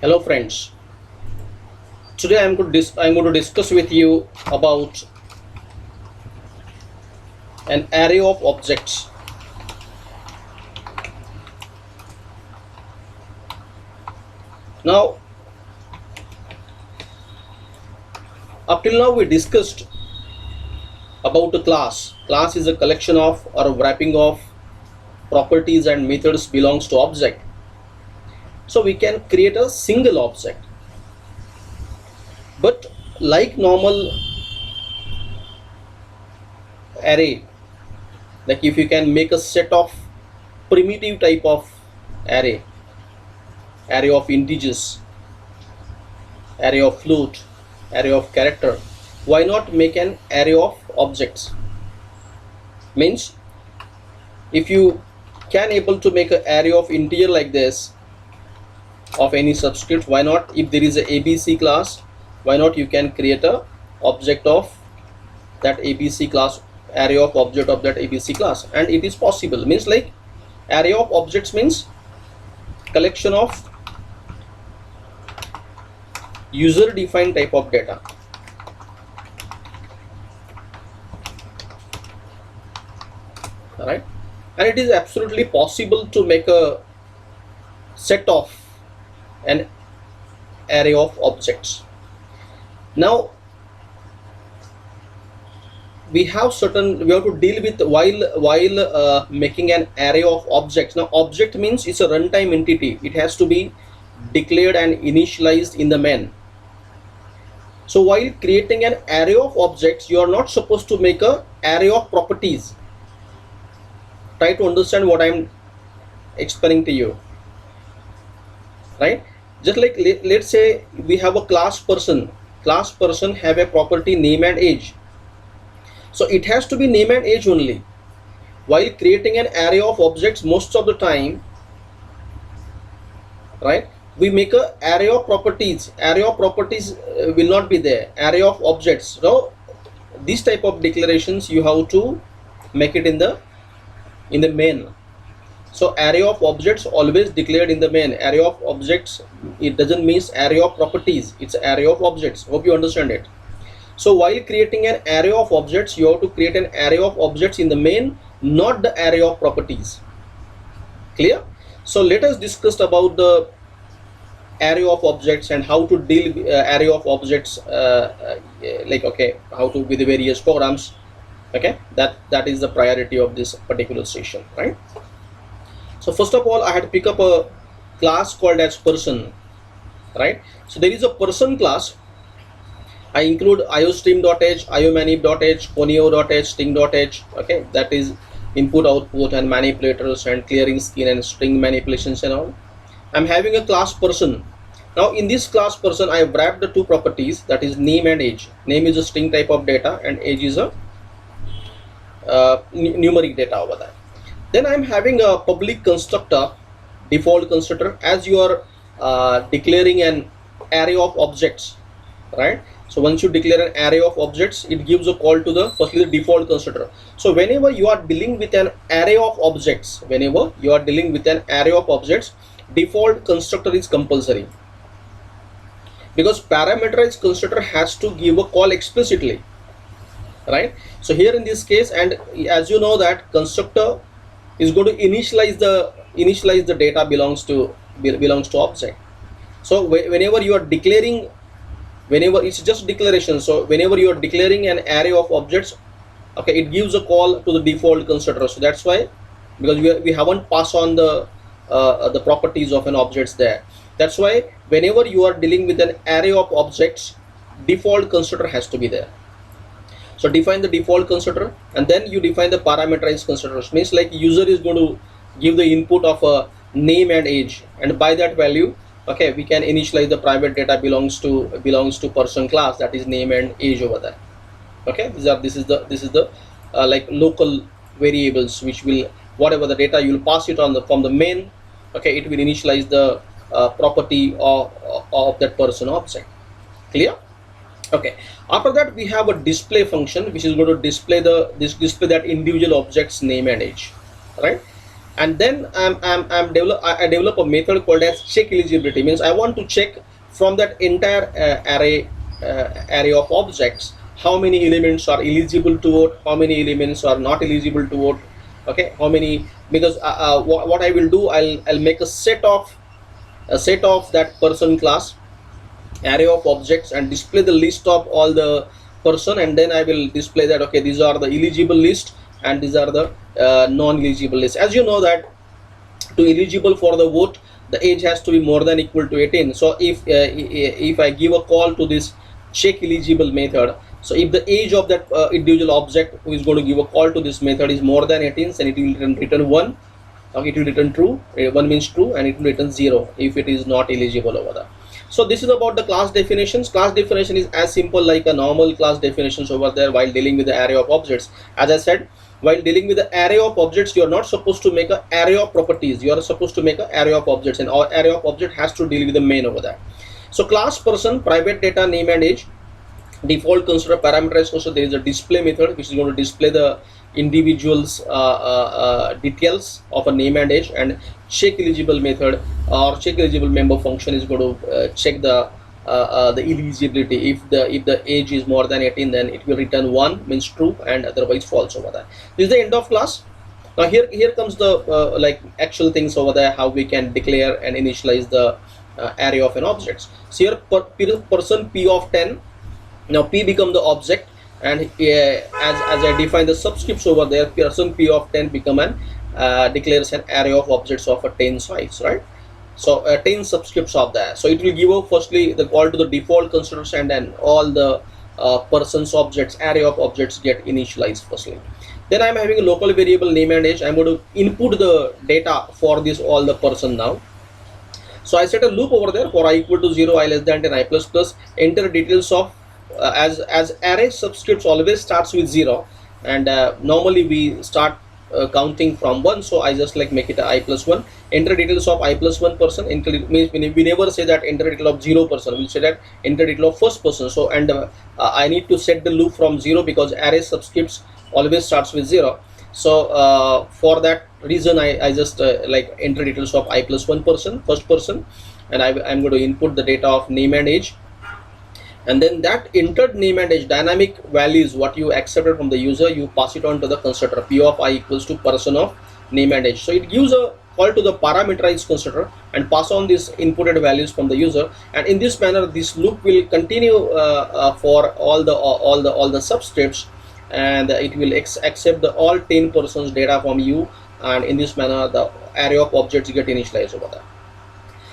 Hello friends, today I'm going to discuss with you about an array of objects. Now, up till now we discussed about a class. Class is a collection of or a wrapping of properties and methods belongs to object. So we can create a single object. But like normal array, like if you can make a set of primitive type of array of integers, array of float, array of character, why not make an array of objects? Means if you can able to make an array of integer like this of any subscript, why not, if there is a ABC class, why not you can create a object of that ABC class, array of object of that ABC class, and it is possible. Means like array of objects means collection of user defined type of data. Alright, and it is absolutely possible to make a set of an array of objects. Now we have to deal with while making an array of objects. Now object means it's a runtime entity. It has to be declared and initialized in the main. So while creating an array of objects, you are not supposed to make a array of properties. Try to understand what I am explaining to you, right? Just like let's say we have a class person have a property name and age, so it has to be name and age only. While creating an array of objects, most of the time, right, we make a array of properties. Array of properties will not be there. Array of objects. So these type of declarations you have to make it in the main. So array of objects always declared in the main. Array of objects, it doesn't mean array of properties, it's array of objects. Hope you understand it. So while creating an array of objects, you have to create an array of objects in the main, not the array of properties. Clear? So let us discuss about the array of objects and how to deal with array of objects, like okay, how to with the various programs. Okay, that is the priority of this particular session, right? So first of all, I had to pick up a class called as person, right? So there is a person class. I include iostream.h, iomanip.h, conio.h, string.h. Okay, that is input, output, and manipulators and clearing scheme and string manipulations and all. I'm having a class person. Now in this class person, I have wrapped the two properties, that is name and age. Name is a string type of data and age is a numeric data over there. Then I'm having a public constructor, default constructor, as you are declaring an array of objects, right? So once you declare an array of objects, it gives a call to the firstly the default constructor. So whenever you are dealing with an array of objects, default constructor is compulsory, because parameterized constructor has to give a call explicitly, right? So here in this case, and as you know that constructor is going to initialize the data belongs to object. So whenever you are declaring, whenever it's just declaration, so whenever you are declaring an array of objects, okay, it gives a call to the default constructor. So that's why, because we haven't passed on the properties of an objects there. That's why whenever you are dealing with an array of objects, default constructor has to be there. So define the default constructor and then you define the parameterized constructors. Means like user is going to give the input of a name and age, and by that value, okay, we can initialize the private data belongs to person class, that is name and age over there. Okay, this is the like local variables which will, whatever the data you will pass it on from the main, okay, it will initialize the property of that person object. Clear? Okay, after that we have a display function which is going to display that individual object's name and age, right? And then I develop a method called as check eligibility. Means I want to check from that entire array of objects how many elements are eligible to vote, how many elements are not eligible to vote. Okay, how many, because what I will do, I'll make a set of that person class array of objects and display the list of all the person, and then I will display that okay, these are the eligible list and these are the non-eligible list. As you know that to eligible for the vote, the age has to be more than equal to 18. So if I give a call to this check eligible method, so if the age of that individual object who is going to give a call to this method is more than 18, then it will return 1. Okay, it will return true. 1 means true, and it will return 0 if it is not eligible over there. So this is about the class definitions. Class definition is as simple like a normal class definitions over there while dealing with the array of objects. As I said, while dealing with the array of objects, you are not supposed to make an array of properties. You are supposed to make an array of objects, and our array of object has to deal with the main over there. So class person, private data, name and age, default constructor, parameterized constructor. There is a display method which is going to display the individuals details of a name and age, and check eligible method or check eligible member function is going to check the eligibility. If the age is more than 18, then it will return 1 means true, and otherwise false over there. This is the end of class. Now here comes the like actual things over there, how we can declare and initialize the array of an objects. So here person p of 10. Now p become the object, and as I define the subscripts over there, person p of 10 become an declares an array of objects of a 10 size, right? So 10 subscripts of that. So it will give up firstly the call to the default constructors, and then all the persons objects, array of objects get initialized firstly. Then I'm having a local variable name and age. I'm going to input the data for this all the person now. So I set a loop over there for I equal to 0, I less than 10, I plus plus, enter details of as array subscripts always starts with 0, and normally we start counting from 1, so I just like make it a I plus 1. Enter details of I plus 1 person. Enter means we never say that enter detail of 0 person, we say that enter detail of first person. So and I need to set the loop from 0 because array subscripts always starts with 0. So for that reason I just like enter details of I plus 1 person, first person, and I'm going to input the data of name and age. And then that entered name and age dynamic values what you accepted from the user, you pass it on to the constructor p of I equals to person of name and age. So it gives a call to the parameterized constructor and pass on these inputted values from the user, and in this manner this loop will continue for all the subscripts, and it will accept the all 10 persons data from you, and in this manner the array of objects get initialized over there.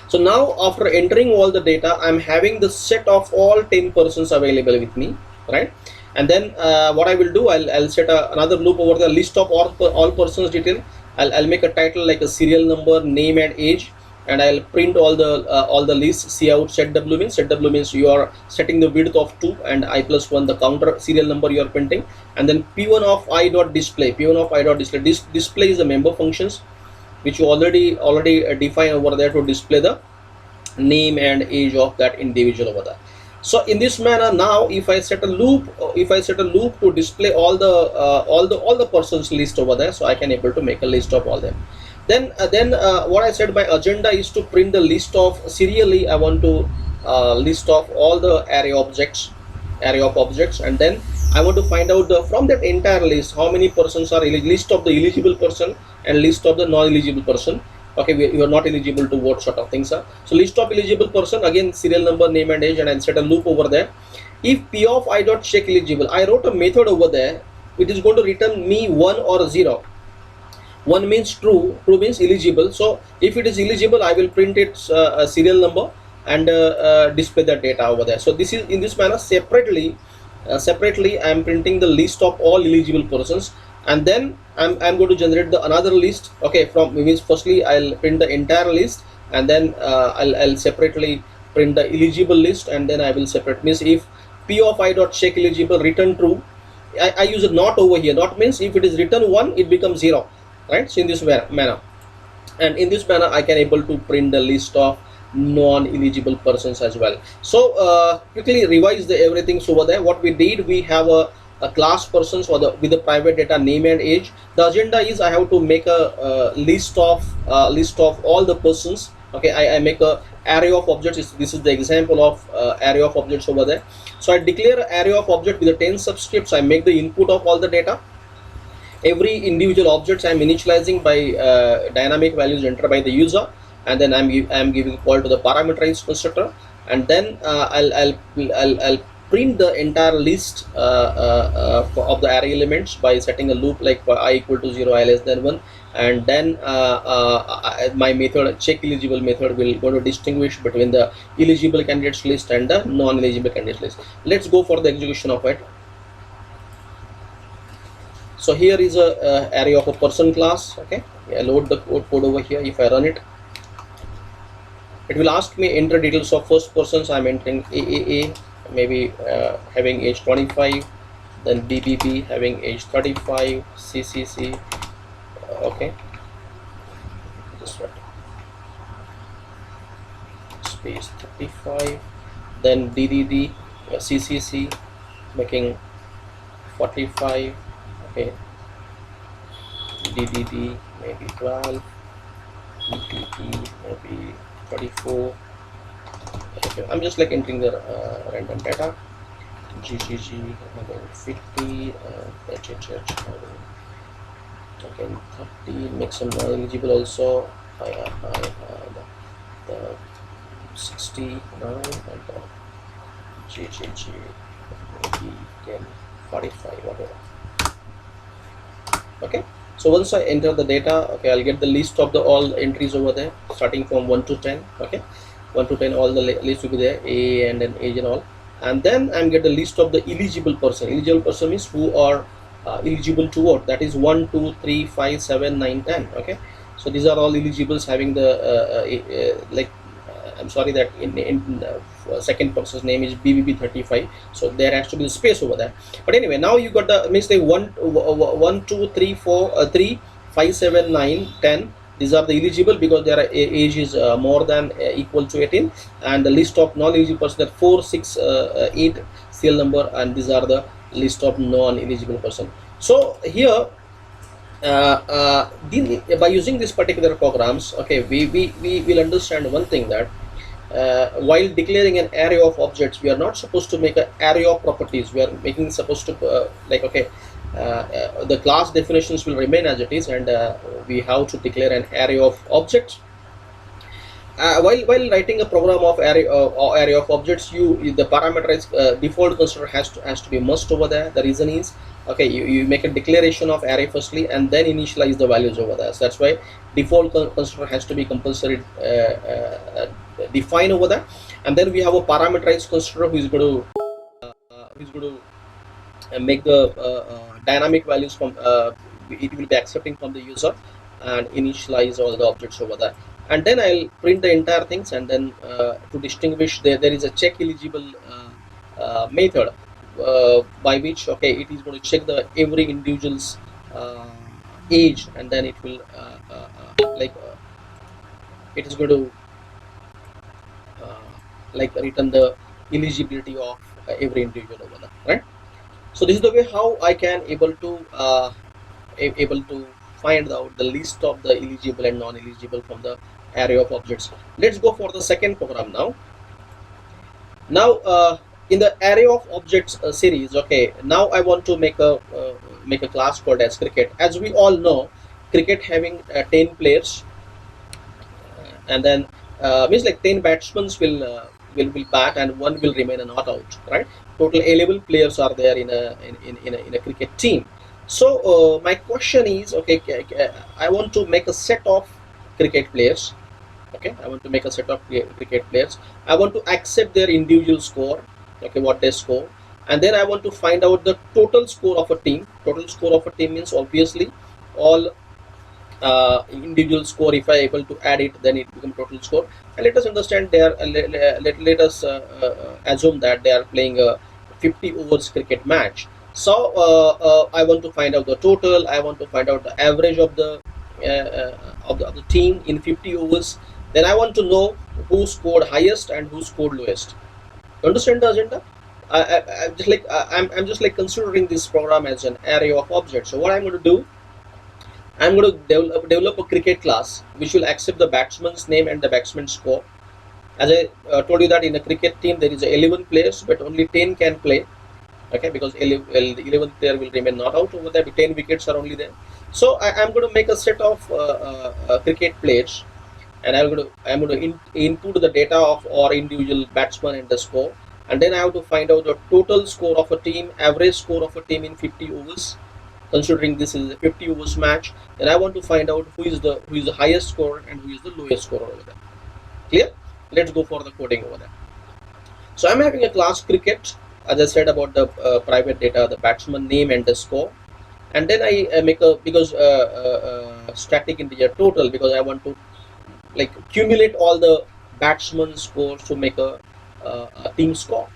So now after entering all the data, I'm having the set of all 10 persons available with me, right? And then what I will do, I'll set another loop over the list of all persons detail. I'll make a title like a serial number, name and age, and I'll print all the lists. See out set w means, set w means you are setting the width of 2, and I plus 1 the counter serial number you are printing, and then p1 of I dot display. P1 of I dot display. This display is the member functions which you already define over there to display the name and age of that individual over there. So in this manner, now if I set a loop to display all the persons list over there, so I can able to make a list of all them. Then what I said, my agenda is to print the list of serially. I want to list of all the array of objects, and then I want to find out from that entire list how many persons are list of the eligible person and list of the non-eligible person. Okay, you are not eligible to vote, sort of things. So list of eligible person, again serial number, name and age, and I'll set a loop over there. If p of I dot check eligible, I wrote a method over there which is going to return me 1 or 0. 1 means true, true means eligible. So if it is eligible, I will print its serial number and display the data over there. So this is in this manner separately I am printing the list of all eligible persons, and then I'm going to generate the another list. Okay, from means firstly I'll print the entire list, and then I'll separately print the eligible list, and then I will separate means if p of I dot check eligible return true, I use a not over here. Not means if it is written 1, it becomes 0, right? So in this manner, and in this manner I can able to print the list of non-eligible persons as well. So quickly revise the everything. So over there what we did, we have a class persons for the with the private data name and age. The agenda is I have to make a list of all the persons. Okay, I make a array of objects. This is the example of array of objects over there. So I declare array of object with the 10 subscripts. I make the input of all the data. Every individual objects I'm initializing by dynamic values entered by the user, and then I'm giving call to the parameterized constructor, and then I'll print the entire list of the array elements by setting a loop like for I equal to 0, I less than 1, and then my method check eligible method will go to distinguish between the eligible candidates list and the non-eligible candidates list. Let's go for the execution of it. So here is a array of a person class. Okay, I load the code over here. If I run it, it will ask me enter details of first person. So I'm entering AAA, maybe having age 25, then BBB having age 35, CCC. Okay, just right. Space 35, then DDD, CCC making 45. Okay, DDD maybe 12, DDD maybe 34. Okay, I'm just like entering the random data. GGG having 50, HHH having again 30, make some non-eligible also. I the 69 and the GGG maybe again 45, whatever. Okay, so once I enter the data, okay, I'll get the list of the all entries over there starting from 1 to 10. Okay, 1 to 10 all the list will be there, A and then age and all, and then I'm get the list of the eligible person. Eligible person means who are eligible to vote, that is 1 2 3 5 7 9 10. Okay, so these are all eligibles having the like I'm sorry that in second person's name is BBB 35, so there has to be a space over there. But anyway, now you got the means like 1 2 3 4 3 5 7 9 10. These are the eligible because their age is more than equal to 18, and the list of non-eligible person that 4 6 8 serial number, and these are the list of non-eligible person. So here by using this particular programs, okay, we will understand one thing, that while declaring an array of objects, we are not supposed to make an array of properties. We are making supposed to like okay, the class definitions will remain as it is, and we have to declare an array of objects. While writing a program of array of objects, the parameterized default constructor has to be must over there. The reason is, okay, you make a declaration of array firstly and then initialize the values over there. So that's why default constructor has to be compulsory defined over there, and then we have a parameterized constructor who is going to make the dynamic values from it will be accepting from the user and initialize all the objects over there. And then I'll print the entire things, and then to distinguish, there is a check eligible method by which, okay, it is going to check the every individual's age, and then it will it is going to like return the eligibility of every individual over there, right? So this is the way how I can able to find out the list of the eligible and non-eligible from the array of objects. Let's go for the second program now. In the array of objects series, okay, now I want to make a class called as cricket. As we all know, cricket having 10 players, and then means like 10 batsmen will bat and one will remain a not out, right? Total 11 players are there in a cricket team. So my question is, okay, I want to make a set of cricket players. Okay, I want to make a set of cricket players. I want to accept their individual score, okay, what they score, and then I want to find out the total score of a team. Total score of a team means obviously all individual score. If I able to add it, then it becomes total score. And let us understand there. Let us assume that they are playing a 50 overs cricket match. So I want to find out the total. I want to find out the average of the team in 50 overs. Then I want to know who scored highest and who scored lowest. Understand the agenda? I'm just like considering this program as an array of objects. So what I'm going to do, I'm going to develop a cricket class which will accept the batsman's name and the batsman's score. As I told you that in a cricket team there is 11 players, but only 10 can play. Okay, because the 11th player will remain not out over there. 10 wickets are only there. So I'm going to make a set of cricket players, and I'm going to input the data of our individual batsman and the score, and then I have to find out the total score of a team, average score of a team in 50 overs. Considering this is a 50 overs match, then I want to find out who is the highest scorer and who is the lowest scorer over there. Clear? Let's go for the coding over there. So I'm having a class cricket, as I said about the private data, the batsman name and the score, and then I make a static integer total, because I want to like accumulate all the batsman scores to make a team score.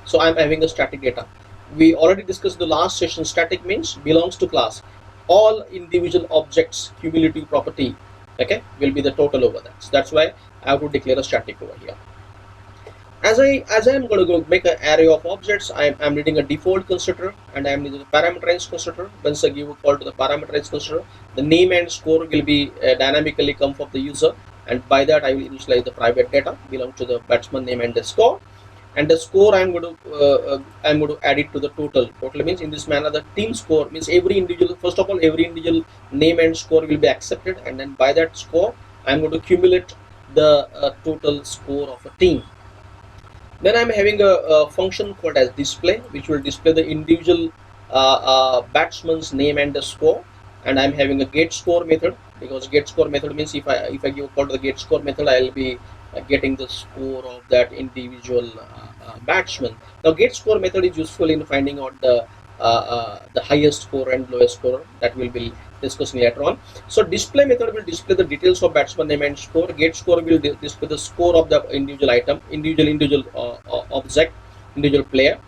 So I'm having a static data. We already discussed the last session. Static means belongs to class. All individual objects cumulative property, okay, will be the total over that. So that's why I have to declare a static over here. As I'm going to go make an array of objects, I'm needing a default constructor, and I'm needing a parameterized constructor. Once I give a call to the parameterized constructor, the name and score will be dynamically come from the user, and by that I will initialize the private data belong to the batsman name and the score. And the score I'm going to add it to the total. Total means in this manner the team score means every individual, first of all every individual name and score will be accepted, and then by that score I'm going to accumulate the total score of a team. Then I'm having a function called as display, which will display the individual batsman's name and the score. And I'm having a get score method, because get score method means if I give a call to the get score method, I'll be getting the score of that individual batsman. Now get score method is useful in finding out the highest score and lowest score, that will be discussing later on. So display method will display the details of batsman name and score. Get score will display the score of the individual item, individual object, individual player.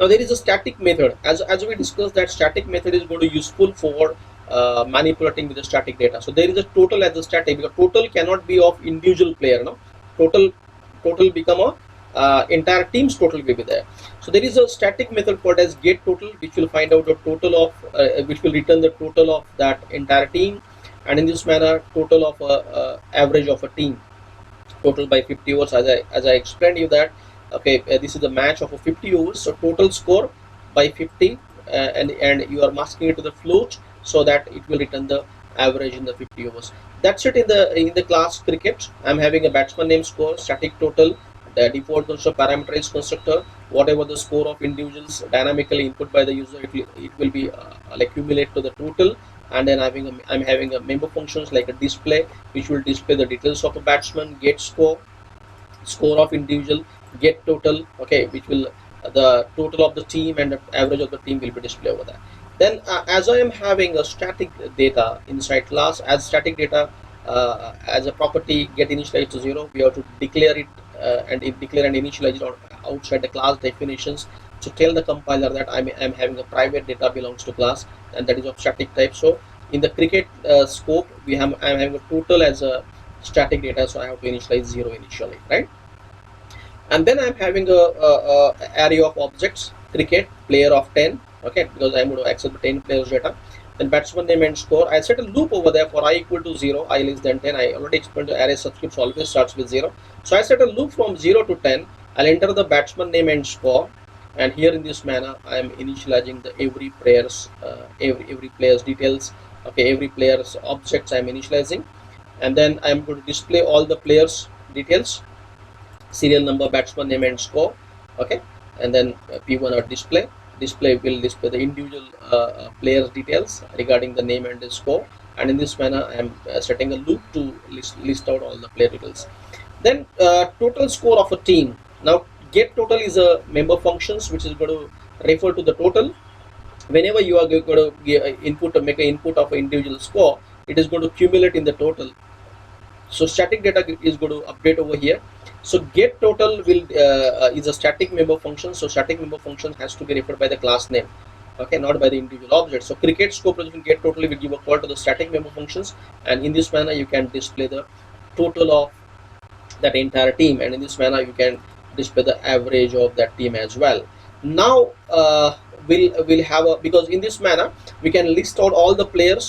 Now there is a static method. As we discussed, that static method is going to be useful for manipulating with the static data. So there is a total as a static, because total cannot be of individual player. No, total become a entire team's total will be there. So there is a static method called as get total, which will find out the total of which will return the total of that entire team, and in this manner total of average of a team, total by 50 overs. As I explained you that, okay, this is the match of a 50 overs, so total score by 50, and you are masking it to the float so that it will return the average in the 50 overs. That's it in the class cricket. I'm having a batsman name, score, static total, the default constructor, parameterized constructor, whatever the score of individuals dynamically input by the user, it will be accumulate to the total. And then I'm having a member functions like a display, which will display the details of a batsman, get score, score of individual, get total, okay, which will the total of the team and the average of the team will be displayed over there. Then as I am having a static data inside class, as static data as a property get initialized to 0, we have to declare it and declare and initialize it outside the class definitions to tell the compiler that I'm having a private data belongs to class, and that is of static type. So in the cricket scope, I'm having a total as a static data, so I have to initialize 0 initially, right? And then I'm having a array of objects, cricket player of 10, okay, because I'm going to accept the 10 players data. Then batsman name and score, I set a loop over there for I equal to 0, I less than 10. I already explained the array subscripts always starts with 0. So I set a loop from 0 to 10. I'll enter the batsman name and score, and here in this manner I am initializing the every player's details, okay, every player's objects I am initializing, and then I am going to display all the players details, serial number, batsman name and score, okay, and then p1 or display will display the individual players details regarding the name and the score, and in this manner I am setting a loop to list out all the player details. Then total score of a team. Now get total is a member functions which is going to refer to the total. Whenever you are going to make an input of an individual score, it is going to accumulate in the total. So static data is going to update over here. So get total will is a static member function. So static member function has to be referred by the class name, okay, not by the individual object. So cricket scope resolution get total will give a call to the static member functions, and in this manner you can display the total of that entire team, and in this manner you can display the average of that team as well. Now we'll have a, because in this manner we can list out all the players,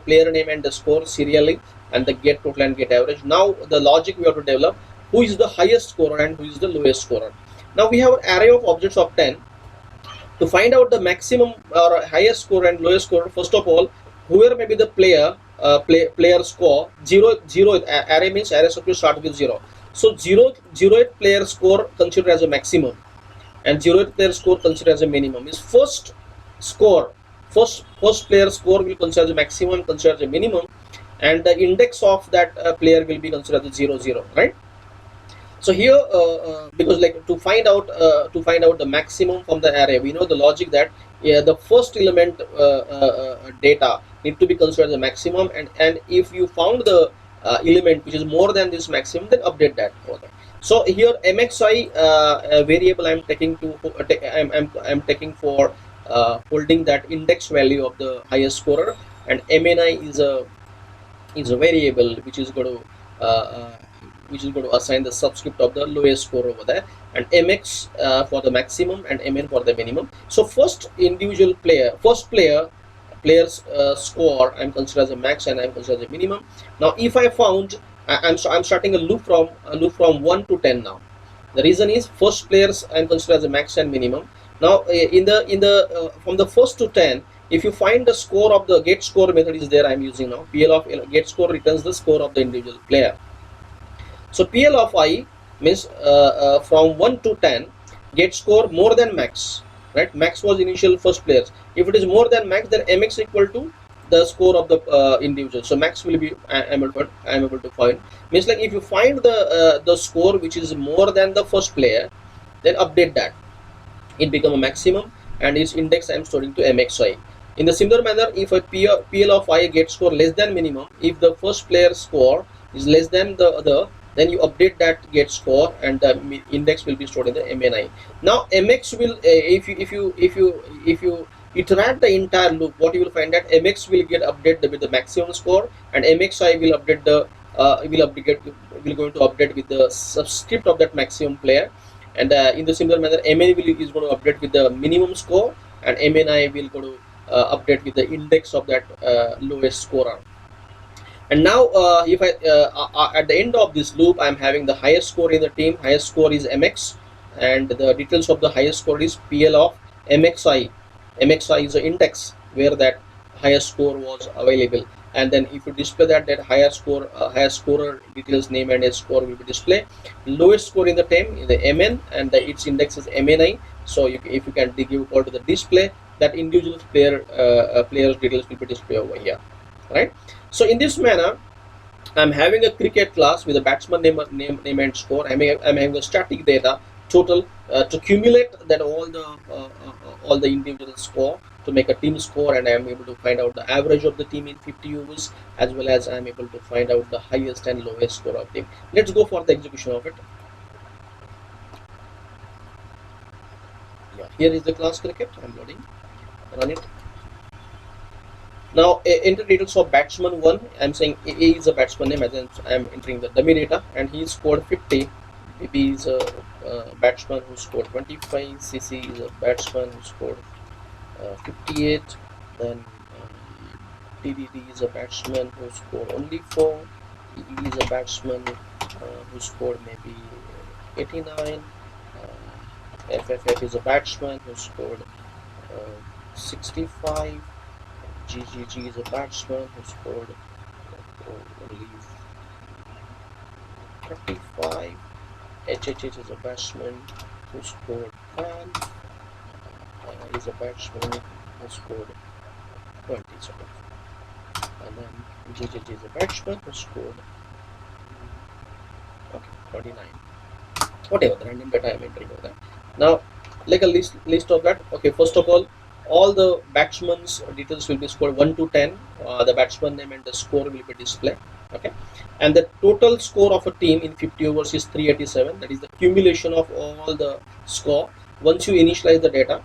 player name and the score serially, and the get total and get average. Now the logic we have to develop, who is the highest scorer and who is the lowest scorer. Now we have an array of objects of 10. To find out the maximum or highest score and lowest score, first of all, whoever may be the player, player score, zero array means array should start with 0. So 0th player score considered as a maximum, and 0th player score considered as a minimum. Is first score, first player score will consider as a maximum, considered as a minimum, and the index of that player will be considered as 0, right? So here, because like to find out the maximum from the array, we know the logic that the first element data need to be considered as a maximum, and if you found the element which is more than this maximum, then update that. Okay. So here MXI variable I'm taking to I'm taking for holding that index value of the highest scorer, and MNI is a variable which is going to assign the subscript of the lowest score over there, and mx for the maximum and mn for the minimum. So first player's score I'm considered as a max and I'm considered as a minimum. Now if I found I'm starting a loop from 1 to 10 now. The reason is first players I'm considered as a max and minimum. Now in the from the first to 10, if you find the score of the get score method is there, I'm using now PL of get score returns the score of the individual player. So PL of I means from 1 to 10, get score more than max, right? Max was initial first players. If it is more than max, then mx equal to the score of the individual. So max will be I'm able to find. Means like if you find the score which is more than the first player, then update that. It become a maximum, and its index I'm storing to mxi. In the similar manner, if a PL of I get score less than minimum, if the first player score is less than the other, then you update that get score, and the index will be stored in the MNI. Now MX will if you iterate the entire loop, what you will find that MX will get updated with the maximum score, and MXI will update the will going to update with the subscript of that maximum player, and in the similar manner MN is going to update with the minimum score, and MNI will go to update with the index of that lowest scorer. And now if I at the end of this loop I'm having the highest score in the team. Highest score is mx, and the details of the highest score is PL of mxi. Mxi is the index where that highest score was available, and then if you display that higher score highest scorer details name and its score will be displayed. Lowest score in the team is the mn, and its index is mni. So if you can give call to the display, that individual player's details will be displayed over here, right? So in this manner, I'm having a cricket class with a batsman name and score. I'm having a static data total to accumulate that all the individual score to make a team score, and I'm able to find out the average of the team in 50 overs, as well as I'm able to find out the highest and lowest score of team. Let's go for the execution of it. Yeah, here is the class cricket. I'm loading. Run it. Now enter details of batsman 1. I'm saying A is a batsman name, and then I'm entering the dummy data, and he scored 50. B is a batsman who scored 25. CC is a batsman who scored 58. Then DDD is a batsman who scored only 4. EE is a batsman who scored maybe 89. FFF is a batsman who scored 65. GGG is a batsman who scored only 35. HHH is a batsman who scored 10. Is a batsman who scored 20. And then GGG is a batsman who scored 29. Whatever the random data I am entering over there. Now, like a list of that. Okay, first of all the batsman's details will be scored 1 to 10. The batsman name and the score will be displayed. Okay, and the total score of a team in 50 overs is 387. That is the accumulation of all the score. Once you initialize the data,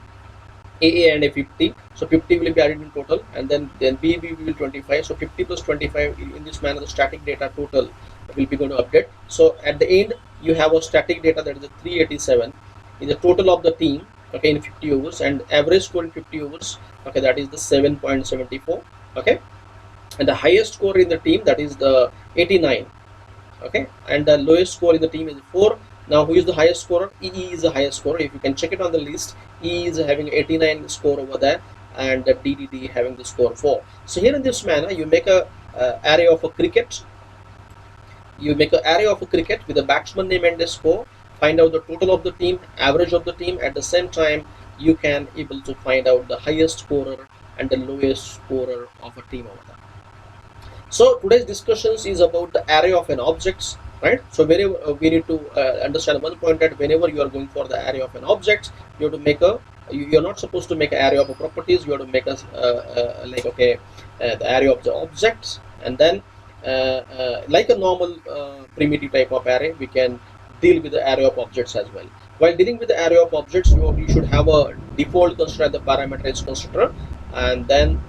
AA and a 50, so 50 will be added in total, and then BB will 25. So 50 plus 25 in this manner, the static data total will be going to update. So at the end, you have a static data that is a 387 is the total of the team, okay, in 50 overs, and average score in 50 overs, okay, that is the 7.74, okay, and the highest score in the team, that is the 89, okay, and the lowest score in the team is 4. Now who is the highest scorer? EE is the highest scorer. If you can check it on the list, EE is having 89 score over there, and the DDD having the score 4. So here in this manner you make a array of a cricket. You make an array of a cricket with a batsman name and a score, find out the total of the team, average of the team. At the same time, you can able to find out the highest scorer and the lowest scorer of a team over there. So today's discussions is about the array of an objects, right? So we need to understand one point, that whenever you are going for the array of an object, you have to make a, you're not supposed to make an array of a properties. You have to make a like, okay, the array of the objects, and then like a normal primitive type of array, we can deal with the array of objects as well. While dealing with the array of objects, you should have a default constructor, the parameterized constructor, and then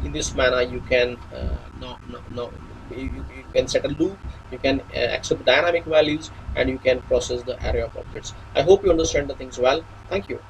in this manner you can no you can set a loop, you can accept dynamic values, and you can process the array of objects. I hope you understand the things well. Thank you.